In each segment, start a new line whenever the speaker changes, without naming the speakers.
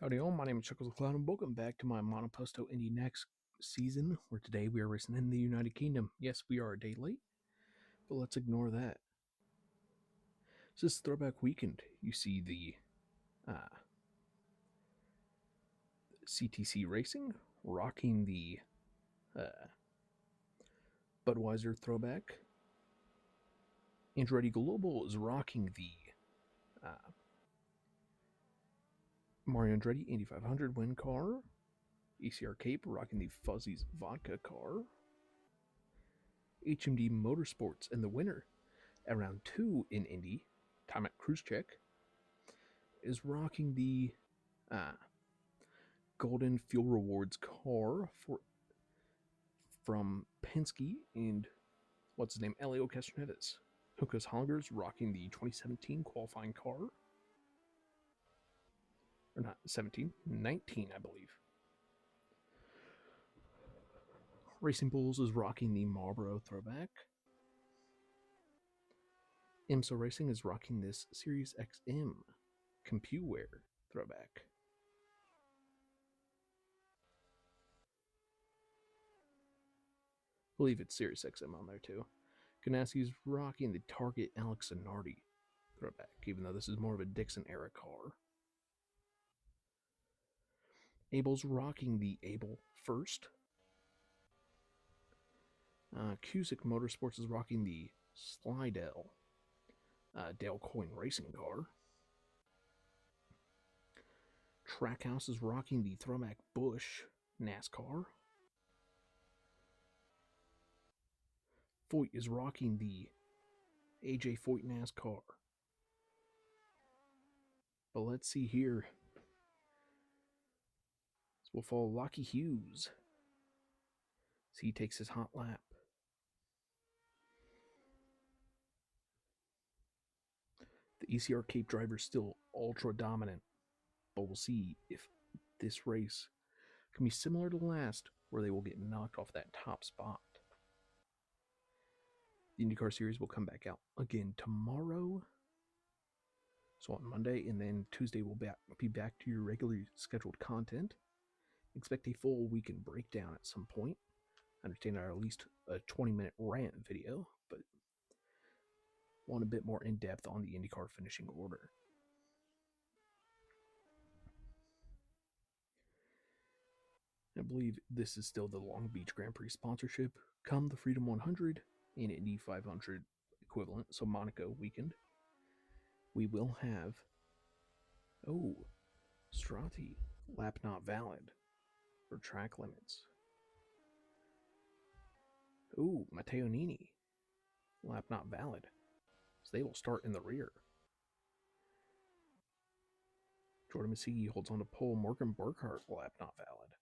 Howdy all, my name is ChucklesTC and welcome back to my Monoposto INDY next season, where today we are racing in the United Kingdom. Yes, we are a day late, but let's ignore that. So this is Throwback Weekend. You see the CTC Racing rocking the Budweiser Throwback. Andretti Global is rocking the Mario Andretti Indy 500 win car. ECR Cape rocking the Fuzzy's Vodka car. HMD Motorsports and the winner at round 2 in Indy, Time at CruiseCheck, is rocking the Golden Fuel Rewards car from Penske and what's his name, Elio Castroneves. Hookers Hoggers rocking the 2017 qualifying car. Or not 17, 19, I believe. Racing Bulls is rocking the Marlboro Throwback. IMSA Racing is rocking this Series XM CompuWare Throwback. I believe it's Series XM on there too. Ganassi is rocking the Target Alex Zanardi Throwback, even though this is more of a Dixon era car. Abel's rocking the Abel First. Cusick Motorsports is rocking the Slidell Dale Coyne racing car. Trackhouse is rocking the Throwback Busch NASCAR. Foyt is rocking the AJ Foyt NASCAR. But let's see here. So we'll follow Lockie Hughes. So he takes his hot lap. The ECR Cape driver is still ultra dominant, but we'll see if this race can be similar to last, where they will get knocked off that top spot. The IndyCar Series will come back out again tomorrow, so on Monday, and then Tuesday we'll be back to your regularly scheduled content. Expect a full weekend breakdown at some point. I understand at least a 20-minute rant video, but want a bit more in-depth on the IndyCar finishing order. I believe this is still the Long Beach Grand Prix sponsorship. Come the Freedom 100 and Indy 500 equivalent, so Monaco weekend, we will have, Strati, lap not valid for track limits. Matteo Nini, lap not valid. So they will start in the rear. Jordan Massey holds on to pole. Morgan Burkhart, lap not valid.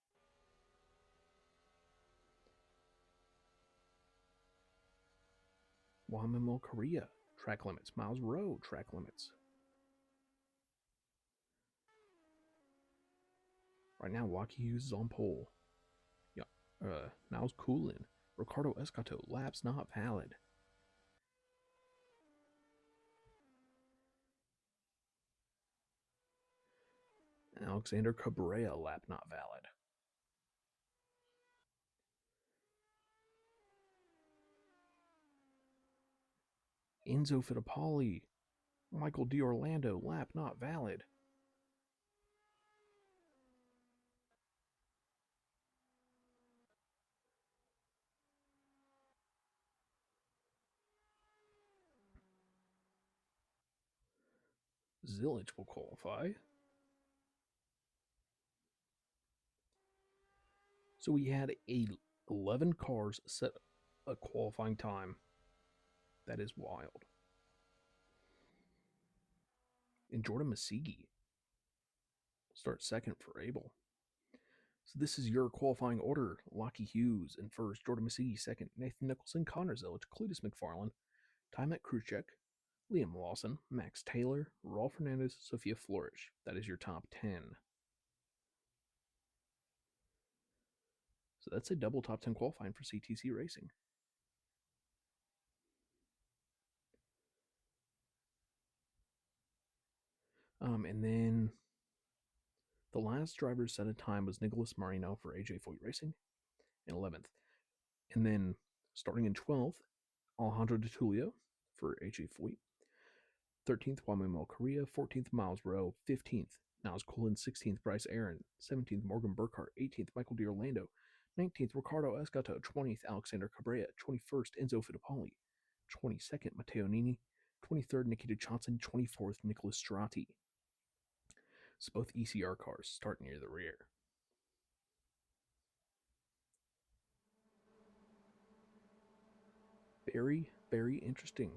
Wamimo Korea, track limits. Miles Rowe, track limits. Right now, Lockie Hughes is on pole. Niles Coolin, Ricardo Escato, laps not valid. Alexander Cabrera, lap not valid. Enzo Fittipaldi, Michael D'Orlando, lap not valid. Zillage will qualify. So we had 11 cars set a qualifying time. That is wild. And Jordan Massey starts second for Abel. So this is your qualifying order. Lockie Hughes in first, Jordan Massey second, Nathan Nicholson, Connor Zillage, Cletus McFarland, Time at CruiseCheck, Liam Lawson, Max Taylor, Rolf Hernandez, Sophia Flourish. That is your top 10. So that's a double top 10 qualifying for CTC Racing. And then The last driver set a time was Nicholas Marino for AJ Foyt Racing in 11th. And then starting in 12th, Alejandro De Tulio for AJ Foyt. 13th, Juan Correa. 14th, Miles Rowe. 15th, Niles Cullen. 16th, Bryce Aaron. 17th, Morgan Burkhart. 18th, Michael D'Orlando. 19th, Ricardo Esgato. 20th, Alexander Cabrera. 21st, Enzo Fittipaldi. 22nd, Matteo Nini. 23rd, Nikita Johnson. 24th, Nicholas Strati. So both ECR cars start near the rear. Very, very interesting.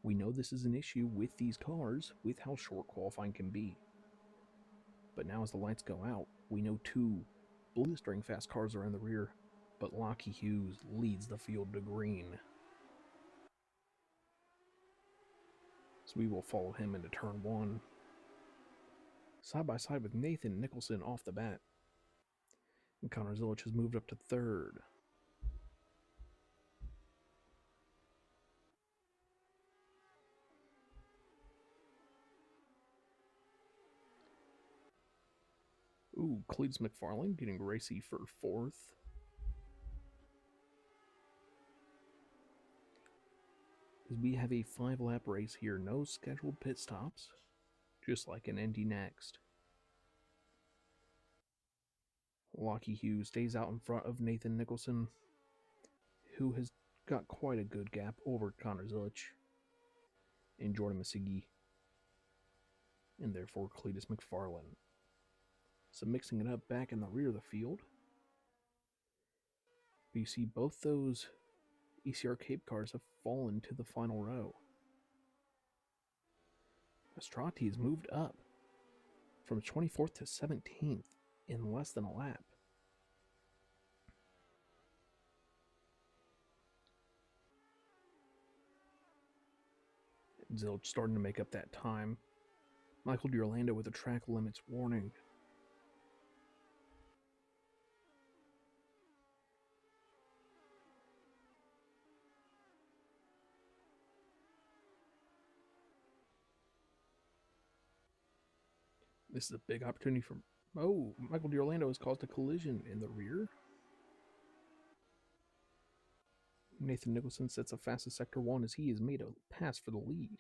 We know this is an issue with these cars, with how short qualifying can be. But now as the lights go out, we know two blistering fast cars are in the rear, but Lockie Hughes leads the field to green. So we will follow him into turn one. Side by side with Nathan Nicholson off the bat. And Connor Zilich has moved up to third. Ooh, Cletus McFarlane getting racy for fourth. As we have a 5-lap race here, no scheduled pit stops, just like an ND Next. Lockie Hughes stays out in front of Nathan Nicholson, who has got quite a good gap over Connor Zilich and Jordan Masigi, and therefore Cletus McFarlane. So mixing it up back in the rear of the field, you see both those ECR Cape cars have fallen to the final row. Estrati has moved up from 24th to 17th in less than a lap. Zilch starting to make up that time. Michael D'Orlando with a track limits warning. This is a big opportunity for... Oh, Michael D'Orlando has caused a collision in the rear. Nathan Nicholson sets the fastest sector one as he has made a pass for the lead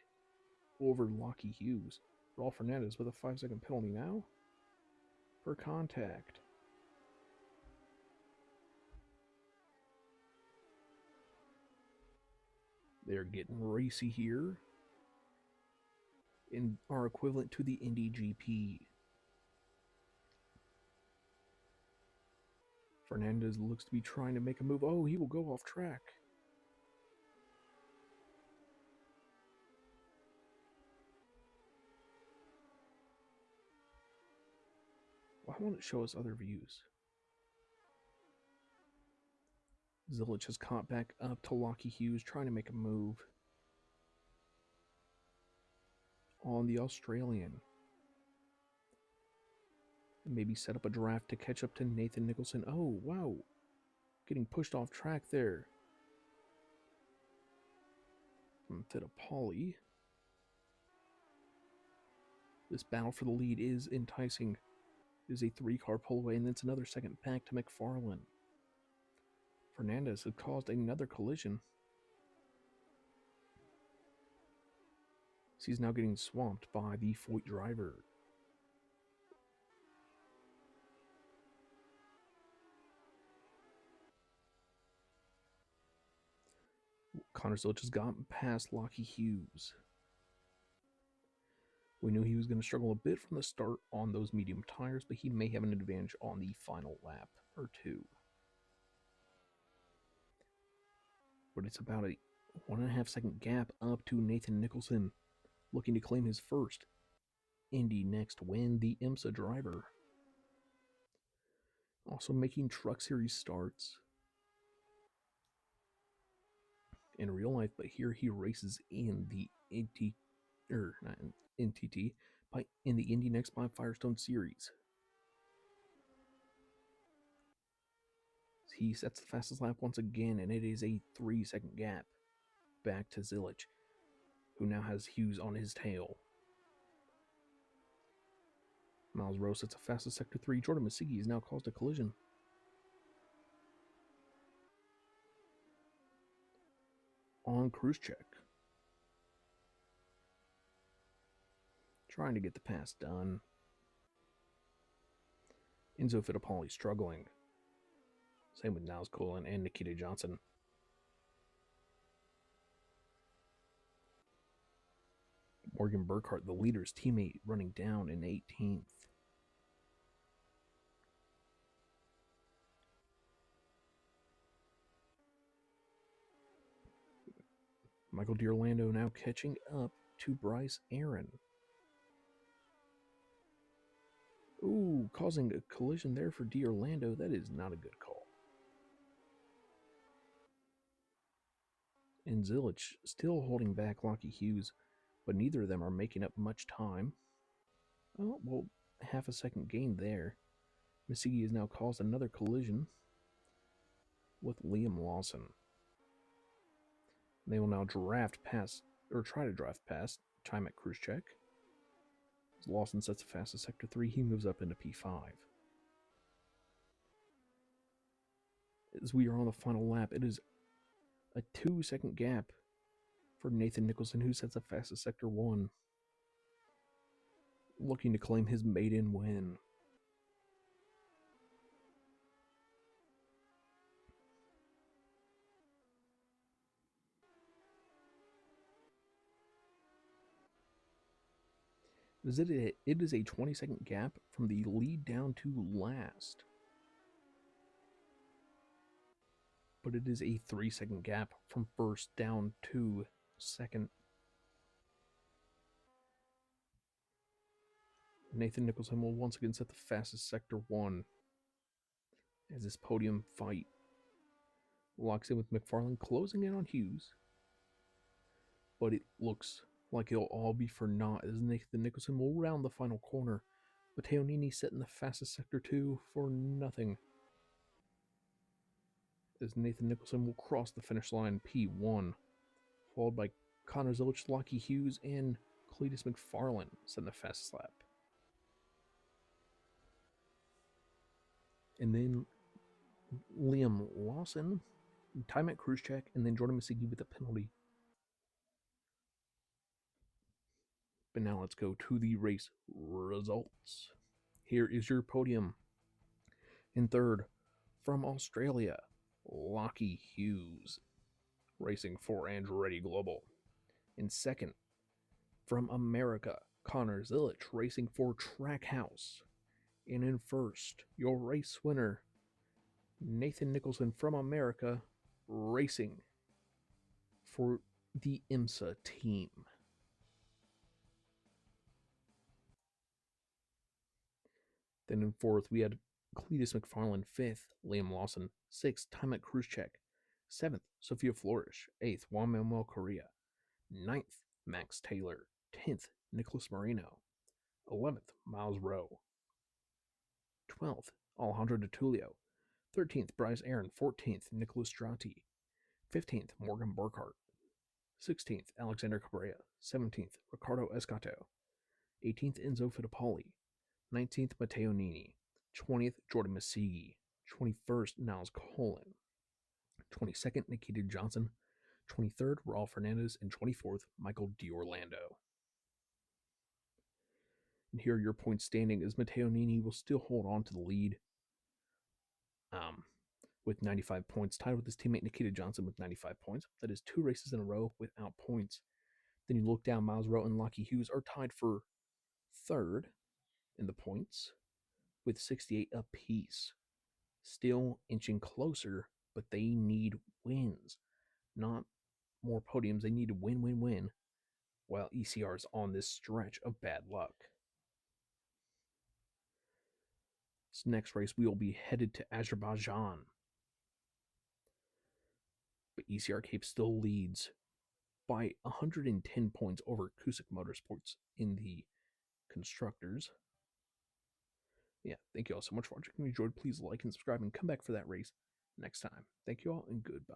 over Lockie Hughes. Raul Fernandez with a 5-second penalty now for contact. They're getting racy here and are equivalent to the Indy GP. Fernandez looks to be trying to make a move. Oh, he will go off track. Why won't it show us other views? Zilich has caught back up to Lockie Hughes, trying to make a move on the Australian. And maybe set up a draft to catch up to Nathan Nicholson. Oh, wow. Getting pushed off track there from Fittipaldi. This battle for the lead is enticing. It is a 3-car pull away, and it's another second back to McFarlane. Fernandez has caused another collision. He's now getting swamped by the Foyt driver. Connor Zilich has gotten past Lockie Hughes. We knew he was going to struggle a bit from the start on those medium tires, but he may have an advantage on the final lap or two. But it's about a 1.5-second gap up to Nathan Nicholson, looking to claim his first Indy Next win, the IMSA driver. Also making Truck Series starts in real life, but here he races in the not in NTT, but in the Indy Next by Firestone Series. He sets the fastest lap once again, and it is a 3-second gap back to Zilich, who now has Hughes on his tail. Miles Rowe sets a fastest sector 3. Jordan Masigi has now caused a collision. On cruise check. Trying to get the pass done. Enzo Fittipaldi struggling. Same with Niles Colin and Nikita Johnson. Morgan Burkhart, the leader's teammate, running down in 18th. Michael D'Orlando now catching up to Bryce Aaron. Ooh, causing a collision there for D'Orlando. That is not a good call. And Zilich still holding back Lockie Hughes, but neither of them are making up much time. Oh, well, half a second gain there. Masigi has now caused another collision with Liam Lawson. They will now draft past, or try to draft past, time at cruise check. As Lawson sets the fastest sector 3, he moves up into P5. As we are on the final lap, it is a 2-second gap for Nathan Nicholson, who sets the fastest sector 1. Looking to claim his maiden win. It is a 20-second gap from the lead down to last. But it is a 3-second gap from first down to second. Nathan Nicholson will once again set the fastest sector 1 as this podium fight locks in with McFarlane closing in on Hughes. But it looks like it'll all be for naught as Nathan Nicholson will round the final corner. Matteo Nini setting the fastest sector 2 for nothing. As Nathan Nicholson will cross the finish line P1, followed by Connor Zilich, Lockie Hughes, and Cletus McFarlane setting the fastest lap. And then Liam Lawson, time at cruise check, and then Jordan Masigi with a penalty. But now let's go to the race results. Here is your podium. In third, from Australia, Lockie Hughes, racing for Andretti Global. In second, from America, Connor Zilich, racing for Trackhouse. And in first, your race winner, Nathan Nicholson from America, racing for the IMSA team. Then in fourth, we had Cletus McFarlane. Fifth, Liam Lawson. Sixth, time at cruise check. Seventh, Sophia Flourish. Eighth, Juan Manuel Correa. Ninth, Max Taylor. 10th, Nicholas Marino. 11th, Miles Rowe. 12th, Alejandro De Tulio. 13th, Bryce Aaron. 14th, Nicholas Strati. 15th, Morgan Burkhart. 16th, Alexander Cabrera. 17th, Ricardo Escato. 18th, Enzo Fittipaldi. 19th, Matteo Nini. 20th, Jordan Masigi. 21st, Niles Colin. 22nd, Nikita Johnson. 23rd, Raul Fernandez. And 24th, Michael D'Orlando. And here are your points standing as Matteo Nini will still hold on to the lead with 95 points, tied with his teammate Nikita Johnson with 95 points. That is 2 races in a row without points. Then you look down, Miles Rowe and Lockie Hughes are tied for third in the points with 68 apiece. Still inching closer, but they need wins, not more podiums. They need to win, while ECR is on this stretch of bad luck. This next race, we will be headed to Azerbaijan. But ECR Cape still leads by 110 points over Cusick Motorsports in the constructors. Yeah, thank you all so much for watching. If you enjoyed, please like and subscribe and come back for that race next time. Thank you all and goodbye.